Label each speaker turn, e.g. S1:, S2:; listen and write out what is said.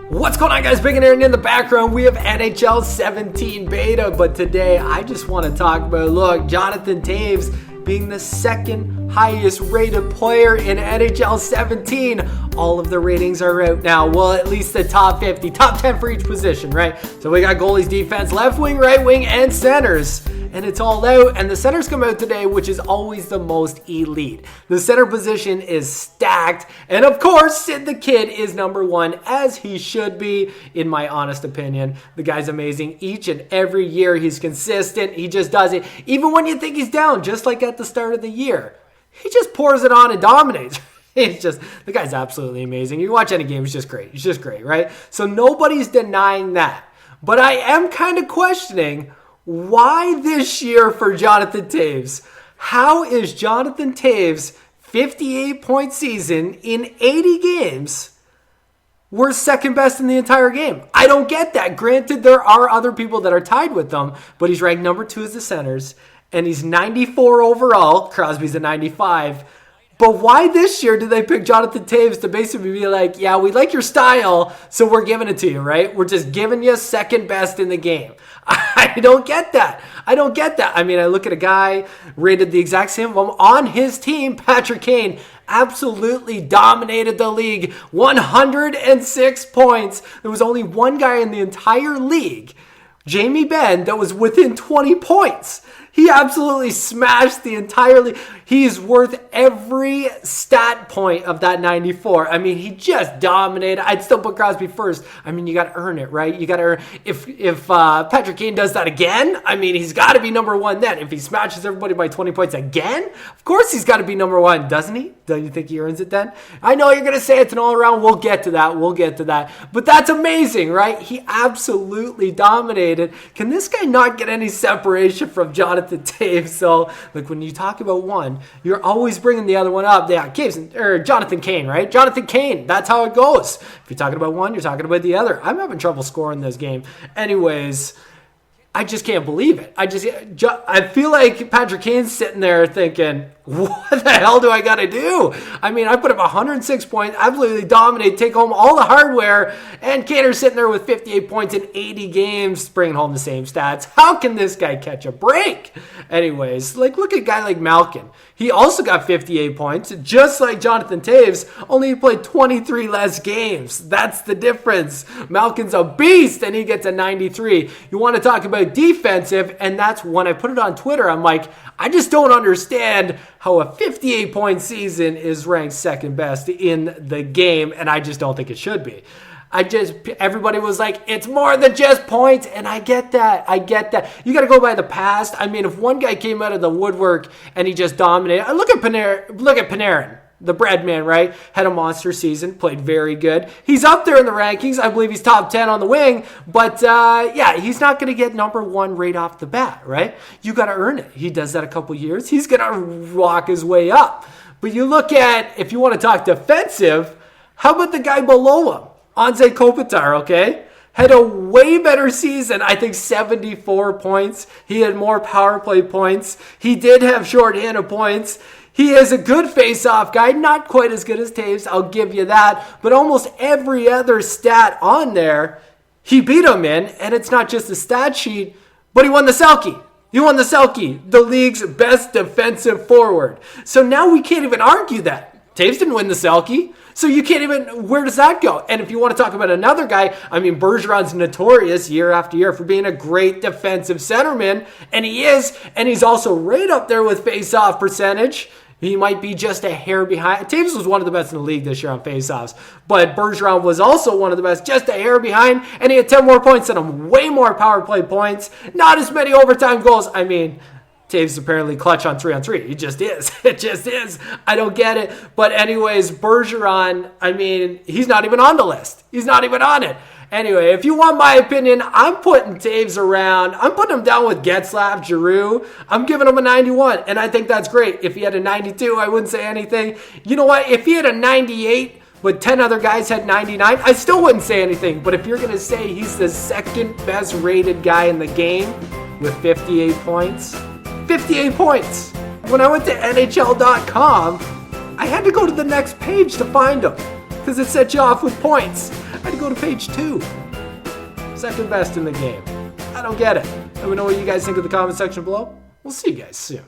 S1: What's going on, guys? Bacon here, and in the background we have NHL 17 beta, but today I just want to talk about, look, Jonathan Toews being the second highest rated player in NHL 17. All of the ratings are out now. Well, at least the top 50, top 10 for each position, right? So we got goalies, defense, left wing, right wing, and centers. And it's all out, and the centers come out today, which is always the most elite. The center position is stacked, and of course, Sid the Kid is number one, as he should be, in my honest opinion. The guy's amazing. Each and every year, he's consistent. He just does it. Even when you think he's down, just like at the start of the year, he just pours it on and dominates. It's just, the guy's absolutely amazing. You watch any game, he's just great. He's just great, right? So nobody's denying that. But I am kind of questioning, why this year for Jonathan Toews? How is Jonathan Toews' 58-point season in 80 games worth second best in the entire game? I don't get that. Granted, there are other people that are tied with them, but he's ranked number 2 as the centers, and he's 94 overall. Crosby's a 95. But why this year do they pick Jonathan Toews to basically be like, yeah, we like your style, so we're giving it to you, right? We're just giving you second best in the game. I don't get that. I mean, I look at a guy rated the exact same on his team, Patrick Kane, absolutely dominated the league, 106 points. There was only one guy in the entire league, Jamie Benn, that was within 20 points. He absolutely smashed the entire league. He's worth every stat point of that 94. I mean, he just dominated. I'd still put Crosby first. I mean, you got to earn it, right? You got to earn. If Patrick Kane does that again, I mean, he's got to be number one then. If he smashes everybody by 20 points again, of course he's got to be number one, doesn't he? Don't you think he earns it then? I know you're going to say it's an all-around. We'll get to that. But that's amazing, right? He absolutely dominated. Can this guy not get any separation from Jonathan Toews? So, like, when you talk about one, you're always bringing the other one up. Yeah, Jonathan Kane, right? Jonathan Kane. That's how it goes. If you're talking about one, you're talking about the other. I'm having trouble scoring this game. Anyways, I just can't believe it. I feel like Patrick Kane's sitting there thinking, what the hell do I got to do? I mean, I put up 106 points, absolutely dominate, take home all the hardware, and Kane's sitting there with 58 points in 80 games, bringing home the same stats. How can this guy catch a break? Anyways, like, look at a guy like Malkin. He also got 58 points, just like Jonathan Toews, only he played 23 less games. That's the difference. Malkin's a beast, and he gets a 93. You want to talk about defensive, and that's when I put it on Twitter. I'm like, I just don't understand how a 58-point season is ranked second best in the game, and I just don't think it should be. Everybody was like, it's more than just points, and I get that. You got to go by the past. I mean, if one guy came out of the woodwork and he just dominated, look at Panarin. The bread man, right? Had a monster season, played very good. He's up there in the rankings. I believe he's top 10 on the wing. But, yeah, he's not going to get number one right off the bat, right? You got to earn it. He does that a couple years. He's going to walk his way up. But you look at, if you want to talk defensive, how about the guy below him? Anze Kopitar, okay? Had a way better season. I think 74 points. He had more power play points. He did have shorthanded points. He is a good face-off guy, not quite as good as Toews, I'll give you that. But almost every other stat on there, he beat him in. And it's not just a stat sheet, but he won the Selke. The league's best defensive forward. So now we can't even argue that. Toews didn't win the Selke. So you can't even, where does that go? And if you want to talk about another guy, I mean, Bergeron's notorious year after year for being a great defensive centerman, and he is, and he's also right up there with face-off percentage. He might be just a hair behind. Toews was one of the best in the league this year on face-offs, but Bergeron was also one of the best, just a hair behind, and he had 10 more points than him, way more power play points, not as many overtime goals. I mean, Toews apparently clutch on 3-on-3. He just is. It just is. I don't get it. But anyways, Bergeron, I mean, he's not even on the list. He's not even on it. Anyway, if you want my opinion, I'm putting Toews around. I'm putting him down with Getzlaf, Giroux. I'm giving him a 91, and I think that's great. If he had a 92, I wouldn't say anything. You know what? If he had a 98, but 10 other guys had 99, I still wouldn't say anything. But if you're going to say he's the second best rated guy in the game, with 58 points. 58 points! When I went to NHL.com, I had to go to the next page to find him because it set you off with points. I had to go to page 2. Second best in the game. I don't get it. Let me know what you guys think in the comment section below. We'll see you guys soon.